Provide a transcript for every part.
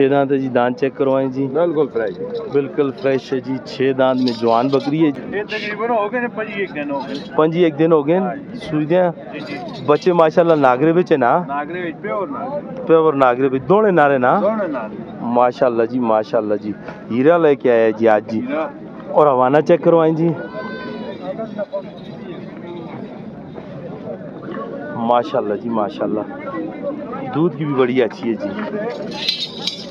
6 दांत है जी। दांत चेक करवाएं जी। बिल्कुल फ्रेश, बिल्कुल फ्रेश है जी। 6 दांत में जवान बकरी है जी। ये तकरीबन हो गए 5 दिन हो गए। 5 दिन हो गए सूदियाँ बच्चे माशाल्लाह नागरे बिच है ना। नागरे विच प्योर नागरे बिच दोने नारे ना। दोनों नारे माशाल्लाह जी माशाल्लाह जी। हीरा लेके आया जी आज जी। और हवाना चेक करवाएं जी। माशाल्लाह जी माशाल्लाह। दूध की भी बड़ी अच्छी है जी।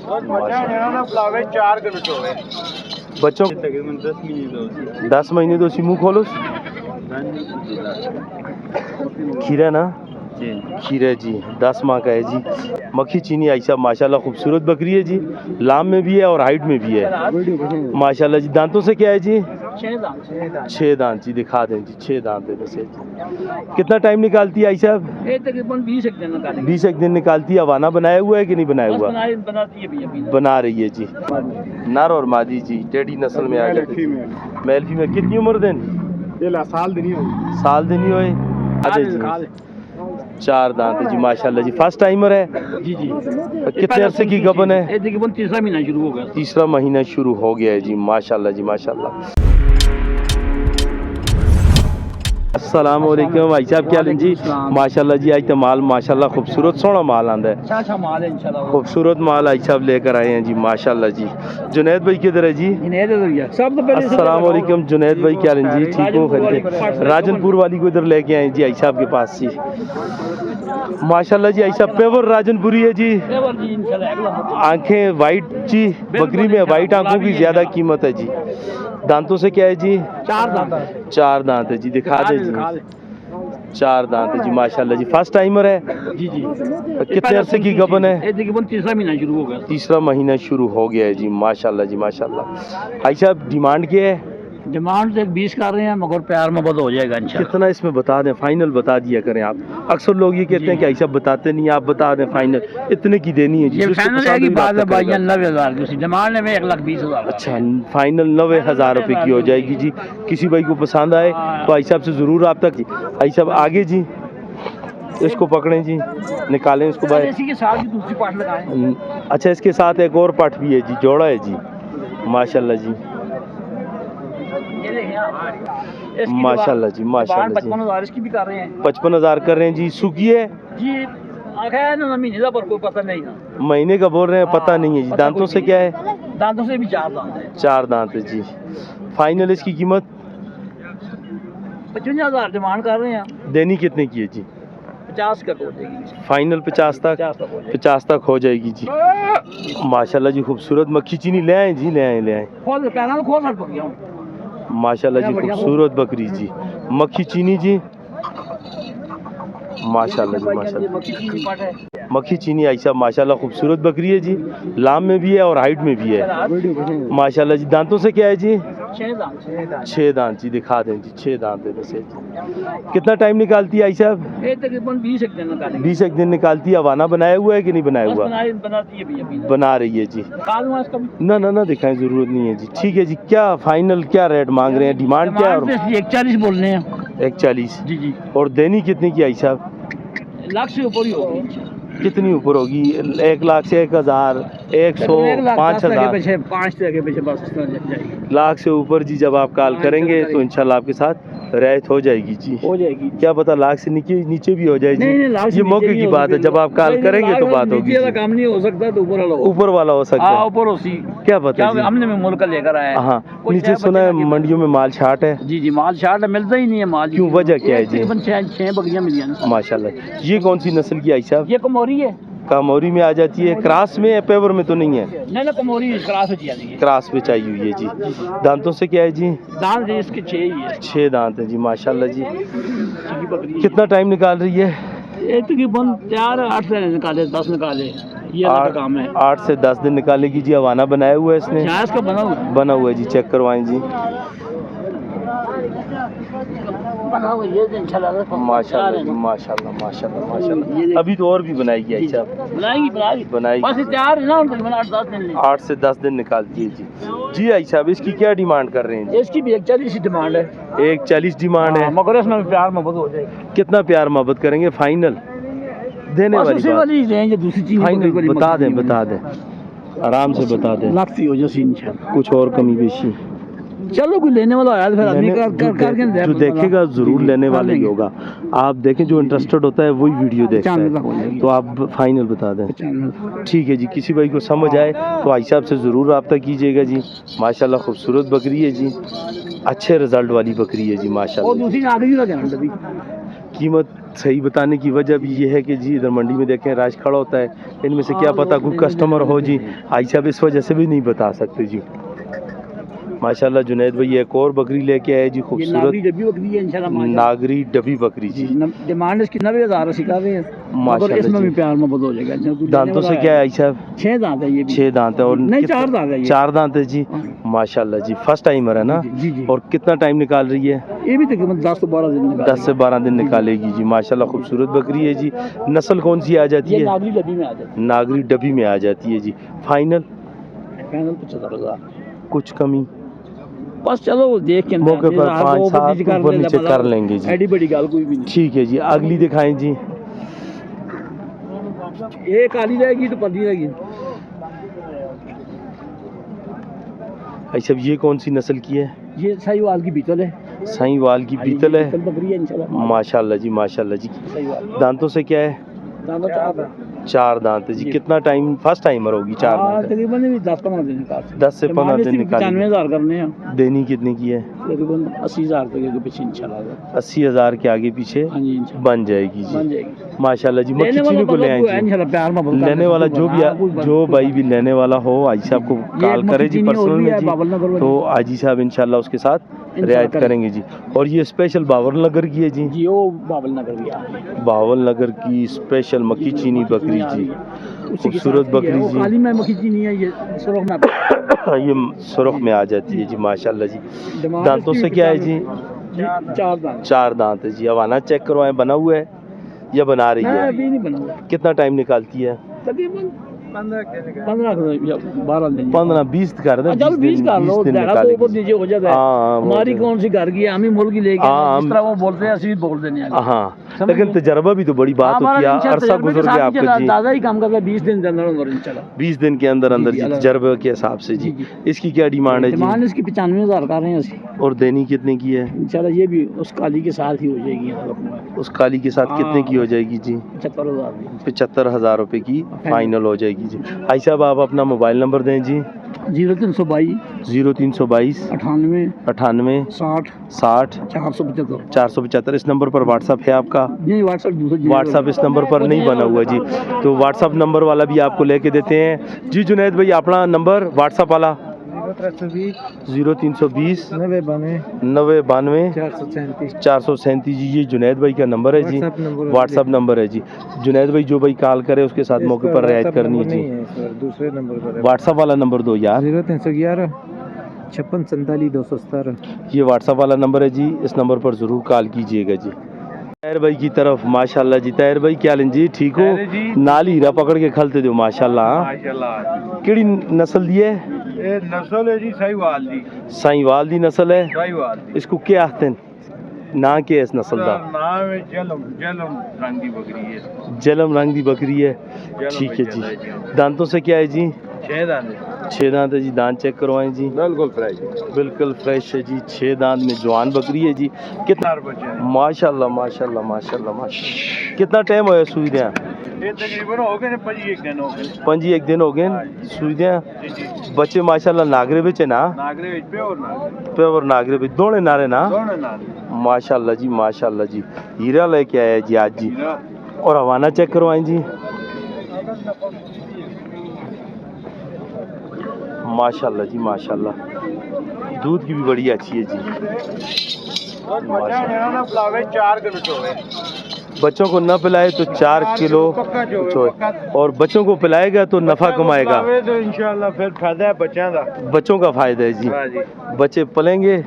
माशाल्लाह 4 किलो हो गए बच्चों तकरीबन 10 महीने 10 महीने तो उसी मुँह खोलो। खीरा ना खीरा जी 10 माह का है जी। मक्खी चीनी आयशा माशाल्लाह खूबसूरत बकरी है जी। लाम में भी है और हाइट में भी है माशाल्लाह जी। दांतों से क्या है जी? 6 दांत जी। दिखा दें जी 6 दांत है वैसे जी। कितना टाइम निकालती है आयशा? तकरीबन 20 दिन निकालेंगे। 20 एक दिन निकालती है। हवाना बनाया हुआ है कि नहीं बनाया हुआ? बनाती है अभी बना रही है जी। नर और मादी जी टेढ़ी नस्ल में आ गई। मेल फीमेल कितनी उम्र दिन? साल दिन ही साल दिन ही हुए। अरे जी 4 दांत है जी माशाल्लाह जी। फर्स्ट टाइमर है जी जी। कितने अरसे की गबन है? ये तकरीबन तीसरा महीना शुरू हो गया। तीसरा महीना शुरू हो गया है जी माशाल्लाह जी माशाल्लाह। अस्सलाम वालेकुम भाई साहब, क्या हाल है जी? माशाल्लाह जी आज तो माल माशाल्लाह खूबसूरत सोना माल आंदा है। अच्छा माल है इंशाल्लाह। खूबसूरत माल भाई साहब लेकर आए हैं जी माशाल्लाह जी। जुनैद भाई किधर है जी? सब तो पहले अस्सलाम वालेकुम जुनैद भाई, क्या हाल है जी? ठीक हो? राजनपुर वाली को इधर लेके आए जी आई साहब के पास जी। माशाल्लाह जी आई साहब प्योर राजनपुरी है जी। आंखें वाइट जी। बकरी में वाइट आंखों की ज्यादा कीमत है जी। दांतों से क्या है जी? 4 दांत है जी। दिखा दे जी 4 दांत है जी माशाल्लाह जी। फर्स्ट टाइमर है जी जी। कितने अरसे की गबन है? ये तकरीबन तीसरा महीना शुरू हो गया। तीसरा महीना शुरू हो गया है जी माशाल्लाह जी माशाल्लाह। भाई साहब डिमांड क्या है? डिमांड से 20 कर रहे हैं मगर प्यार मोहब्बत हो जाएगा इंशाल्लाह। कितना इसमें बता दें, फाइनल बता दिया करें आप। अक्सर लोग ये कहते हैं कि ऐसा बताते नहीं, आप बता दें फाइनल इतने की देनी है जी। ये जिसको फाइनल पसंद है कि हुई बाद राब्ता में भाई करेगा। 90,000 की डिमांड है में 1,20,000। अच्छा फाइनल 90,000 रुपए की हो जाएगी जी। किसी भाई को पसंद आए तो भाई साहब से ज़रूर आप तक भाई साहब आगे जी। इसको पकड़ें जी, निकालें इसको बाहर। इसी के साथ भी दूसरी पार्ट लगाएं। अच्छा इसके साथ एक और पट भी है जी, जोड़ा है जी माशाल्लाह जी माशाल्लाह जी माशाल्लाह जी। 55,000 इसकी भी कर रहे हैं। 55,000 कर रहे हैं जी। सूखी है जी आखिर ना महीने का पर कोई पता नहीं ना। महीने का बोल रहे हैं, पता नहीं है जी। दांतों से क्या है? दांतों से भी 4 दांत है। 4 दांत है जी। फाइनल इसकी कीमत 55,000 डिमांड कर रहे हैं। देनी कितने की है जी? 50 का हो जाएगी। फाइनल 50 तक 50 तक हो जाएगी जी। माशाल्लाह जी खूबसूरत मक्खी चीनी ले आए जी। ले आए खोल पैनल खोल हट गया। माशाल्लाह जी खूबसूरत बकरी जी। मक्खी चीनी जी माशाल्लाह जी माशाल्लाह। मक्खी चीनी ऐसा माशाल्लाह खूबसूरत बकरी है जी। लाम में भी है और हाइट में भी है माशाल्लाह जी। दांतों से क्या है जी? 6 दांत जी। दिखा दें जी 6 दांत है वैसे जी। कितना टाइम निकालती है आई साहब? ये तकरीबन 20 एक दिन निकालेंगे। 20 एक दिन निकालती है। हवाना बनाया हुआ है कि नहीं बनाया हुआ? बनाती है अभी बना रही है जी। ना दिखाएं, जरूरत नहीं है जी। ठीक है जी। क्या फाइनल क्या रेट मांग रहे हैं? डिमांड क्या है? 140 बोल रहे हैं। 140 जी जी। और देनी कितनी की आई साहब? लाख से ऊपर ही होगी। कितनी ऊपर होगी? 1 लाख से 1,000 100 5,000 5 के पीछे बस लाख से ऊपर जी। जब आप कॉल करेंगे तो इंशाल्लाह आपके साथ रियायत हो जाएगी जी। हो जाएगी। क्या पता लाख से नीचे भी हो जाए जी। नहीं, ये मौके की बात है। जब आप कॉल करेंगे तो बात होगी। काम नहीं हो सकता तो ऊपर वाला हो सकता है। ऊपर होती क्या पता जी। हमने मुल्क लेकर आया। हाँ नीचे सुना है मंडियों में माल शार्ट है। जी जी माल शार्ट मिलता ही नहीं है माल। क्यों, वजह क्या है जी? 6 बकरियां मिली हैं माशाल्लाह। ये कौन सी नस्ल की आई साहब? ये कमोरी है। कामोरी में आ जाती है। क्रास में या पेवर में तो नहीं है? नहीं कमोरी क्रास है। क्रास में चाहिए हुई है जी। दांतों से क्या है जी? दांत इसके 6 ही है। 6 दांत है जी माशाल्लाह जी। कितना टाइम निकाल रही है? ये तकरीबन 8 से निकाले 10 निकाले। ये काम है 8 से 10 दिन निकालेगी जी। हवाना बनाया हुआ है इसने? इसका बना हुआ है जी। चेक करवाएं जी। माशाल्लाह जी माशाल्लाह माशाल्लाह माशाल्लाह। अभी तो और भी बनाएगी अच्छा बनाएगी। 8 से 10 दिन निकालती है जी। जी आई साहब इसकी क्या डिमांड कर रहे हैं जी? इसकी भी 140 डिमांड है। 140 डिमांड है मगर इसमें प्यार मोहब्बत हो जाएगी। कितना प्यार मोहब्बत करेंगे? फाइनल देने वाली बात। दूसरी चीज फाइनल बता दें आराम से बता दें, लाखती हो जैसी इंशाल्लाह। कुछ और कमी बेशी चलो कोई लेने वाला आया तो फिर आदमी कर जो देखेगा जरूर लेने वाला ही होगा। आप देखें, जो इंटरेस्टेड होता है वही वीडियो देखता 95 तक हो है। जाएगी। तो आप फाइनल बता दें। 95। ठीक है जी, किसी भाई को समझ आए तो भाई साहब से ज़रूर रब्ता कीजिएगा जी। माशाल्लाह खूबसूरत बकरी है जी, अच्छे रिजल्ट वाली बकरी है जी और माशाल्लाह। दूसरी आगे ही लगे ना अभी। कीमत सही बताने की वजह भी ये है कि जी इधर मंडी में देखें राश खड़ा होता है, इनमें से क्या पता कोई कस्टमर हो जी, भाई साहब इस वजह से भी नहीं बता सकते जी। माशाल्लाह जुनैद भाई एक और बकरी लेके आए जी, ये नागरी खूबसूरत डब्बी बकरी है इंशाल्लाह माशाल्लाह। नागरी डबी बकरी जी। डिमांड इसकी 90,000 सिखा रहे हैं, मगर इसमें माशाल्लाह भी जी। प्यार मोहब्बत हो जाएगा। दांतों से क्या है भाई साहब? 6 दांत है ये भी। 6 दांत है। और नहीं, कितना- 4 दांत है ये। 4 दांत है जी माशाल्लाह जी। फर्स्ट टाइमर है ना? जी, जी। और कितना टाइम निकाल रही है? ये भी तकरीबन 10 से 12 दिन निकालेगी। 10 से 12 दिन निकालेगी जी माशाल्लाह। खूबसूरत बकरी है जी। नस्ल कौन सी आ जाती ये है? नागरी डब्बी में आ जाती है। नागरी डबी में आ जाती है जी। Final final 75,000। कुछ कमी बस चलो देख के मौके पर 5-7 ऊपर नीचे कर लेंगे जी। एडी बड़ी गाल कोई भी नहीं। ठीक है जी, अगली दिखाएं जी। ये काली रहेगी तो पतली रहेगी। भाई साहब ये कौन सी नस्ल की है? ये साहिवाल की बीतल है। साहीवाल की बीतल है बकरी है इंशाल्लाह। माशाल्लाह जी माशाल्लाह जी। साहिवाल दांतों से क्या है? दाना 4 है। 4 दांत है जी। कितना टाइम? फर्स्ट टाइमर होगी 4 दांत है। तकरीबन भी 10-15 दिन निकाल 10 से 15 दिन निकालेगी। 95,000 करने हैं। देनी कितने की है? तकरीबन 80,000 तक के पीछे इंशाल्लाह। 80,000 के आगे पीछे हाँ जी इंशाल्लाह बन जाएगी बन जी जाएगी। माशाल्लाह जी। लेने मक्खी वाला चीनी को ले आए जी। इंशाल्लाह प्यार मोहब्बत लेने वाला जो भाई भी लेने वाला हो आई साहब को कॉल करे जी पर्सनल में जी, तो आजी साहब इंशाल्लाह उसके साथ रियायत करेंगे जी। और ये स्पेशल बावल नगर की है जी। जी वो बावल नगर भी आ रही है। बावल नगर की स्पेशल मक्खी चीनी बकरी जी, उसी के खूबसूरत साथ ही है। बकरी वो जी। काली में मक्खी चीनी है, ये सुरख में ये सुरख में आ जाती है जी माशाल्लाह जी। दिमाग दांतों इसकी से क्या है जी? 4 दांत। 4 दांत है जी। अब आना चेक करवाएं, बना हुआ है या बना रही नहीं है? अभी नहीं बना हुआ। कितना टाइम निकालती है? तकरीबन 15 या 12 दिन। 15-20 कर दें। चलो 20 कर लो, 20 दिन ज़्यादा तो ऊपर निकालेगी। नीचे हो जाता है। हाँ, हमारी वो- कौन सी घर की है, हम ही मुल्क की लेके हाँ, जिस तरह वो बोलते हैं ऐसे ही बोल देने हैं। हाँ, समझ लेकिन गए? तजर्बा भी तो बड़ी बात होती है। अरसा गुजर गया आपका जी। दादा ही काम करता है 20 दिन के अंदर इंशाल्लाह। 20 दिन के अंदर अंदर जी, जी अलग- तजर्बे के हिसाब से जी। जी, इसकी क्या डिमांड है डिमांड जी? इसकी 95,000 कर रहे हैं ਅਸੀਂ। और देनी कितने की है? इंशाल्लाह ये भी उस काली के साथ ही हो जाएगी। उस काली के साथ कितने की हो जाएगी जी? 75,000 की। 75,000 रुपए की फाइनल हो जाएगी जी। भाई साहब आप अपना मोबाइल नंबर दें जी। 0322 0322 98 98 60 60 475। 475। इस नंबर पर व्हाट्सअप है आपका? नहीं व्हाट्सएप दूसरा व्हाट्सअप इस नंबर पर नहीं बना हुआ जी, तो व्हाट्सअप नंबर वाला भी आपको लेके देते हैं जी। जुनैद भाई अपना नंबर व्हाट्सअप वाला 0320 90 92 437 जी। ये जुनैद भाई का नंबर है जी, व्हाट्सअप नंबर है जी। जुनैद भाई जो भाई कॉल करे उसके साथ मौके पर रियायत करनी है जी। दूसरे नंबर पर व्हाट्सअप वाला नंबर दो यार। 0311 56 47 217। ये व्हाट्सअप वाला नंबर है जी, इस नंबर पर ज़रूर कॉल कीजिएगा जी। ताहिर भाई की तरफ माशाल्लाह जी। ताहिर भाई क्या लें जी, ठीक हो? ताहिर जी। नाली हीरा पकड़ के खलते दो माशाल्लाह। माशाल्लाह केड़ी नस्ल दी है? ये नस्ल है जी साहिवाल दी। साहीवाल दी नस्ल है। साहिवाल इसको क्या आखते हैं? ना क्या है इस नस्ल का? नाम है जलम रंग की बकरी है। जलम रंग दी बकरी है। ठीक है जी। दांतों से क्या है जी? 6 दाने 6 दांत है जी। दांत चेक करवाएं जी। बिल्कुल फ्रेश बिल्कुल फ्रेश है जी। 6 दांत में जवान बकरी है जी। कितना? बच्चे माशाल्लाह माशाल्लाह माशाल्लाह माशाल्लाह। कितना टाइम होया सूई दिया? ये तकरीबन हो गए 5 दिन हो गए। 5 दिन हो गए सूई दिया। जी जी बच्चे माशाल्लाह नागरे बिच है ना? नागरे विच पे और नागरे प्योर नागरे बिच दोने नारे ना? दोनों नागरे माशाल्लाह जी माशाल्लाह जी। हीरा लेके आया जी आज जी। और हवाना चेक करवाएं जी। माशाल्लाह जी माशाल्लाह। दूध की भी बड़ी अच्छी है जी। माशाल्लाह। ना पिलावे 4 किलो चोवे। बच्चों को न पिलाए तो 4 किलो पक्का जो है, चोए। पक्का। और बच्चों को पिलाएगा तो नफा कमाएगा। पिलावे तो इंशाल्लाह फिर फायदा है बच्चों का। बच्चों का फायदा है जी। हाँ जी बच्चे पलेंगे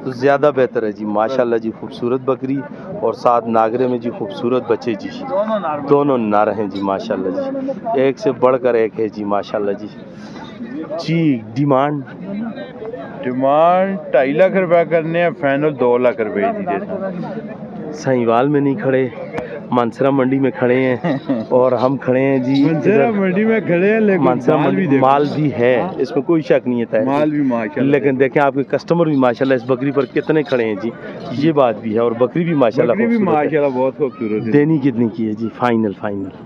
तो ज़्यादा बेहतर है जी। माशाल्लाह जी खूबसूरत बकरी और साथ नागरे में जी खूबसूरत बच्चे जी। दोनों नार्मल दोनों नर हैं जी माशाल्लाह जी। एक से बढ़कर एक है जी माशाल्लाह जी। जी डिमांड 2.5 लाख रुपया करने हैं, फाइनल 2 लाख रुपए दी दे। साहीवाल में नहीं खड़े, मानसरा मंडी में खड़े हैं और हम खड़े हैं जी मंसरा मंडी में खड़े हैं, लेकिन मानसरा माल भी मंडी देखो। माल भी है, इसमें कोई शक नहीं है ताहिर माल भाई। भी माशाल्लाह, लेकिन देखें आपके कस्टमर भी माशाल्लाह इस बकरी पर कितने खड़े हैं जी, ये बात भी है। और बकरी भी माशाल्लाह बकरी भी खूबसूरत है। माशाल्लाह बहुत खूबसूरत है। देनी कितनी की है जी? फाइनल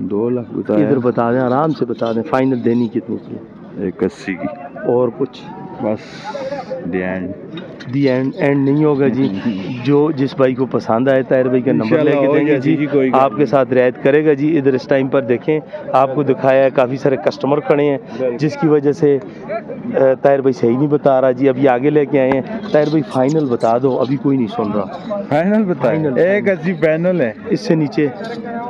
2 लाख इधर बता दें, आराम से बता दें, फाइनल देनी कितनी की है? 81 की और कुछ बस। दी एंड नहीं होगा जी। जो जिस भाई को पसंद आए ताहिर भाई का नंबर इंशाल्लाह लेके हो देंगे जाएगी जी, कोई बात आपके साथ रियायत करेगा जी। इधर इस टाइम पर देखें, आपको दिखाया है काफ़ी सारे कस्टमर खड़े हैं, जिसकी वजह से ताहिर भाई सही नहीं बता रहा जी। अभी आगे लेके आए हैं। ताहिर भाई फाइनल बता दो, अभी कोई नहीं सुन रहा। फाइनल बताएं। फाइनल। 81 फाइनल है। इससे नीचे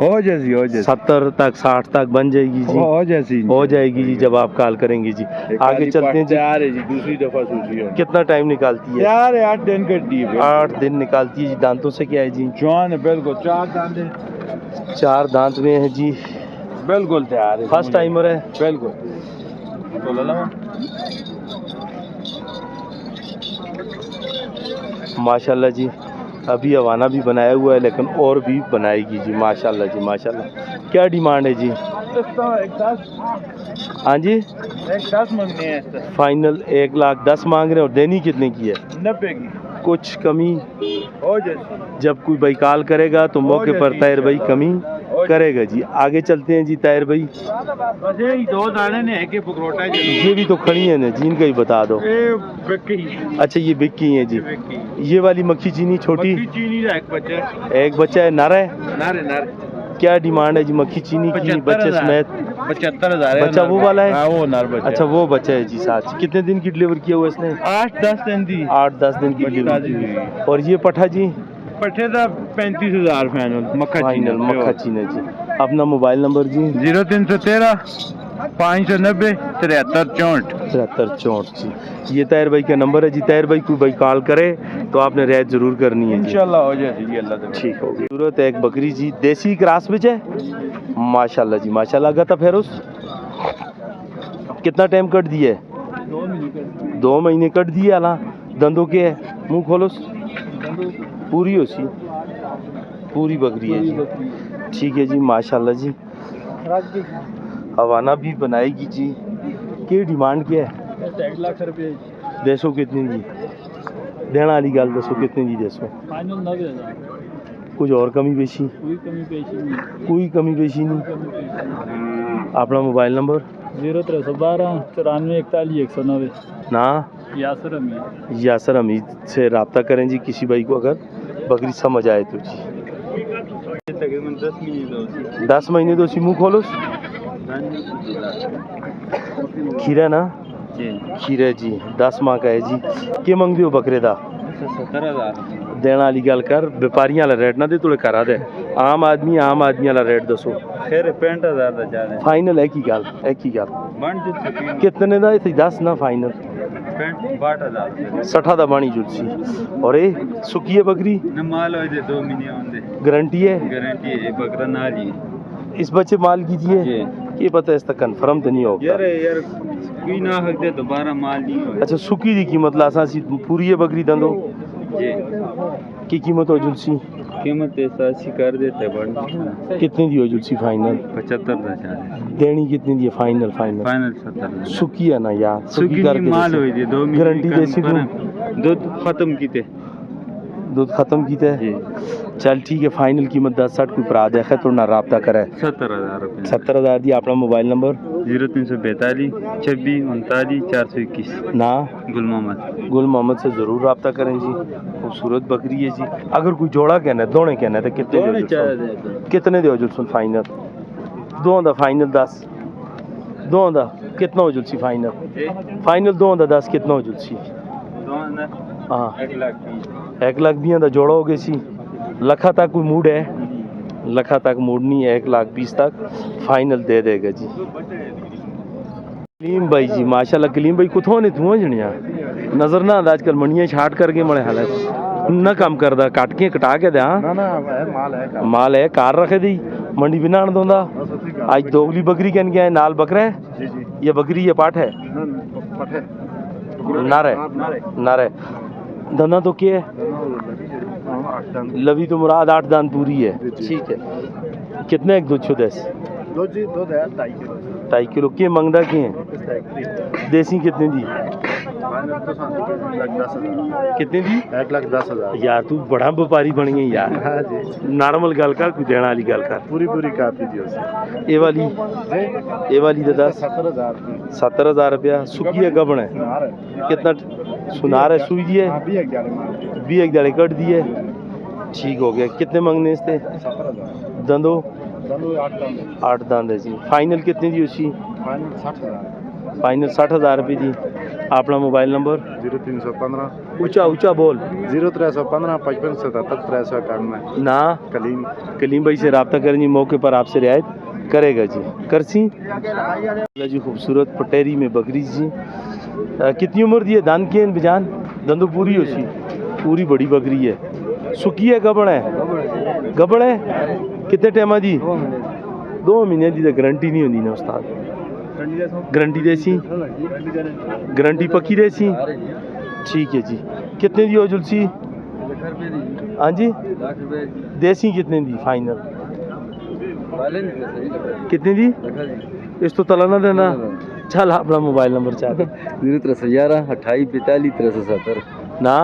हो जैसी 70 तक 60 तक बन जाएगी जी, हो जैसी हो जाएगी जी जब आप कॉल करेंगे जी। आगे चलते हैं जी। तैयार है जी, दूसरी दफा सूची हो कितना टाइम निकालती है? तैयार है, 8 दिन का डी है। 8 दिन निकालती है जी। दांतों से क्या है जी? जवान है बिल्कुल, 4 दांत है, 4 दांत में है जी। बिल्कुल तैयार है। फर्स्ट टाइमर है बिल्कुल। तो ले लो। माशाल्लाह जी। अभी हवाना भी बनाया हुआ है, लेकिन और भी बनाएगी जी माशाल्लाह जी माशाल्लाह। क्या डिमांड है जी? हाँ जी, 110 मांगने हैं। फाइनल 1,10,000 मांग रहे हैं। और देनी कितने की है? 90 की कुछ कमी हो जैसी। जब कोई भाई कॉल करेगा तो मौके पर ताहिर भाई कमी करेगा जी। आगे चलते हैं जी ताहिर भाई। बस यही 2 दाने ने एक पकड़ोटा है। ये भी तो खड़ी है ना जी, इनका ही बता दो। ये बिक्की। अच्छा, ये बिक्की है जी। ये वाली मक्खी चीनी छोटी, मक्खी चीनी का एक बच्चा है। एक बच्चा है, नर है। नारे क्या डिमांड है जी मक्खी चीनी की? बच्चे समेत 75,000 है। बच्चा वो वाला है? हाँ, वो नर बच्चा। अच्छा, वो बच्चा है जी साथ। कितने दिन की डिलीवर किया हुआ इसने? 8-10 दिन दी। 8-10 दिन की बड़ी ताजी डिलीवर हुई। की। और ये पठा जी? पट्टे था 35,000 फाइनल। फाइनल मक्खा चीनी जी। अपना मोबाइल नंबर जी? 0313 590 7364। 7364 जी। ये ताहिर भाई का नंबर है जी। ताहिर भाई कोई भाई कॉल करे तो आपने रियायत जरूर करनी है जी। इंशाल्लाह हो जाएगी जी, अल्लाह से। ठीक होगी। सूरत है एक बकरी जी, देसी क्रॉस बिच है माशाल्लाह जी माशाल्लाह। का था फिर उस कितना टाइम कट दिए? 2 महीने कट दिए। अला दंदों के है, मुंह खोलो। पूरी हो सी, पूरी बकरी है जी। ठीक है जी माशाल्लाह जी। हवाना भी बनाएगी जी। क्या डिमांड क्या है? 1 लाख रुपये। देसो कितनी दी? देना वाली गल दसो, कितनी दी देसो? फाइनल 90,000। कुछ और कमी पेशी? कोई कमी पेशी नहीं। कोई कमी पेशी नहीं। अपना मोबाइल नंबर? 0312 94 41 190। ना यासर अमीर। यासर हमीद से रब्ता करें जी किसी भाई को अगर बकरी समझ आए तो जी। तकरीबन 10 महीने 10 महीने तो मुँह खोलो। खीरा ना? खीरा जी 10 माह का है जी। के मंगते हो बकरे दा? 70,000 देने वाली गल कर, व्यापारियों वाला रेट ना दे, थोड़े करा दे। आम आदमी वाला रेट दसो। फिर 65,000 दा जा रहा है। फाइनल है की गल? है की गल? बन जुट कितने दा इथे 10 ना फाइनल? 62,000 60 दा बाणी जुटसी। और ये सुकी है बकरी? न माल हो दे 2 महीने होंगे। गारंटी है? गारंटी है, बकरा नाल ही। इस बच्चे माल कीजिए जी। ये पता है इसका कंफर्म तो नहीं होगा। यार कोई ना हकते दोबारा माल नहीं हो। अच्छा, सुकी दी कीमत लासा सी पूरी है बकरी दंदो जी। की कीमत हो जुलसी? कीमत 80 कर देते बड़। कितनी दी हो जुलसी फाइनल? 75 दा जा रहा है। देनी कितनी दी है फाइनल? फाइनल फाइनल 70 सुकी है ना यार? सुकी करके माल देसी। हो दे 2 महीने गारंटी देसी तू? दूध खत्म कीते। दूध खत्म की थे? जी। चल ठीक है, फाइनल कीमत 10-60 कोई परा देखा तो ना रब्ता करे। 70,000 रुपये। 70,000 दी। अपना मोबाइल नंबर? 0342 26 39 421। ना गुल मोहम्मद। गुल मोहम्मद से ज़रूर रब्ता करें जी। खूबसूरत बकरी है जी। अगर कोई जोड़ा कहना है, दोने कहना है तो कितने दोने दो चाहे जुलसन? कितने दो जुलसन फाइनल? 2 दा फाइनल 10। 2 दा कितना हो जुलसी फाइनल? फाइनल 2 दा 10 कितना हो जुलसी? हाँ 1 लाख 1,20,000 दा जोड़ा हो गए सी। लखा तक कोई मूड है? लखा तक मूड नहीं है। 1,20,000 तक फाइनल दे देगा जी। कलीम भाई जी माशाल्लाह। कलीम भाई कुथों ने तू जनिया नजर ना आंदा आजकल मंडियां छाट करके मड़े हालत ना काम करदा, काट के कटा के दे। हाँ माल है कार रखे दी मंडी भी ना आन दोंदा। आज दोगली बकरी कहन गया है, नाल बकरा है? ये बकरी ये पाठ है? नारे धंधा तो क्या है? लवी तो मुराद 8 दान पूरी है। ठीक है। कितने एक दूध छुदेस दो जी दो है 2.5 किलो 2.5 किलो के मंगदा के हैं देसी कितने दी फाइनल तो 1,10,000 कितने दी 1,10,000 यार तू बड़ा व्यापारी बन गई यार हाँ जी नॉर्मल गल कर कोई देने वाली गल कर पूरी कापी दी उसे ये वाली तो दस 70,000 70,000 रुपया सुखी है गबन है सुनार है कितना सुनार है सुई दी है हाँ, भी एक जाने मार 20 एक दाड़े कट दिए ठीक हो गया कितने मंगने इससे 70,000 दंदो दोनों 8 दाम 8 दांद है जी फाइनल कितनी दी उसकी फाइनल 60,000 फाइनल 60,000 रुपये दी अपना मोबाइल नंबर 0315 ऊंचा बोल 0315 55 77 391 ना कलीम भाई से रब्ता करें जी मौके पर आपसे रियायत करेगा जी करसी जी खूबसूरत पटेरी में बकरी जी कितनी उम्र दी है दान के बिजान दंदो पूरी होशी पूरी बड़ी बकरी है सुखी है गबड़ है कितने टाइम दी 2 महीने की तो गारंटी नहीं होती ना उस्ताद गारंटी देसी गारंटी पक्की देसी ठीक है जी कितने दी हो जुलसी हाँ जी देसी कितने दी फाइनल कितने दी इस तो तला ना देना चल अपना मोबाइल नंबर चाह 0311 28 45 370 ना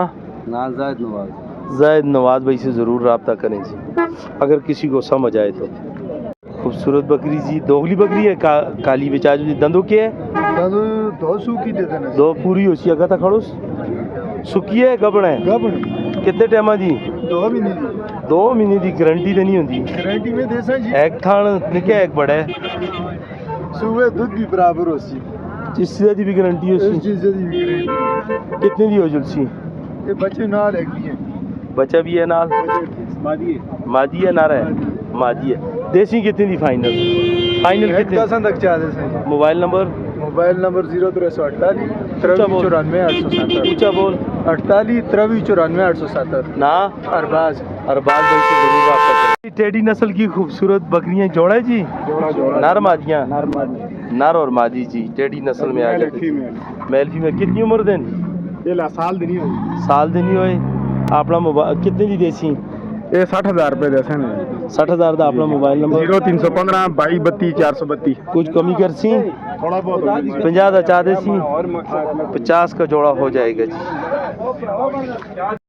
जायद नवाज जायद नवाज भाई से ज़रूर रब्ता करें जी अगर किसी को समझ आए तो खूबसूरत बकरी जी दोगली बकरी है काली बेचाजू जी दंदों के है दो सूखी दे देना दो पूरी होशी अगर तक खड़ोस सुखी है गबड़ है कितने टाइम दी 2 महीने 2 महीने की गारंटी तो नहीं होती गारंटी में दे सा जी एक थान निके एक बड़ा है सुबह दूध भी बराबर होसी जिस चीज़ की भी गारंटी इस होशी चीज की गारंटी कितने दी हो जुलसी ये बच्चे ना लगी है बच्चा भी है नाल मादी है नारा है मादी है देसी कितनी दी फाइनल कितने 10 तक चाह दे सा मोबाइल नंबर 0348 2394 ऊंचा बोल 48 2394 870 ना अरबाज अरबाज भाई से जरूर रब्ता करें टेडी नस्ल की खूबसूरत बकरियां जोड़ा है जी जोड़ा नर मादियां नॉर्मल नर और मादी जी टेडी नस्ल में आ गए मेल फीमेल कितनी उम्र देन ये ला साल दिन ही साल दिन ही होए अपना मोबाइल कितने दी देसी ये 60,000 रुपए दे सन 60,000 का अपना मोबाइल नंबर 0315 22 32 432 कुछ कमी कर सी थोड़ा बहुत 50 का चाह देसी और 50 का जोड़ा हो जाएगा जी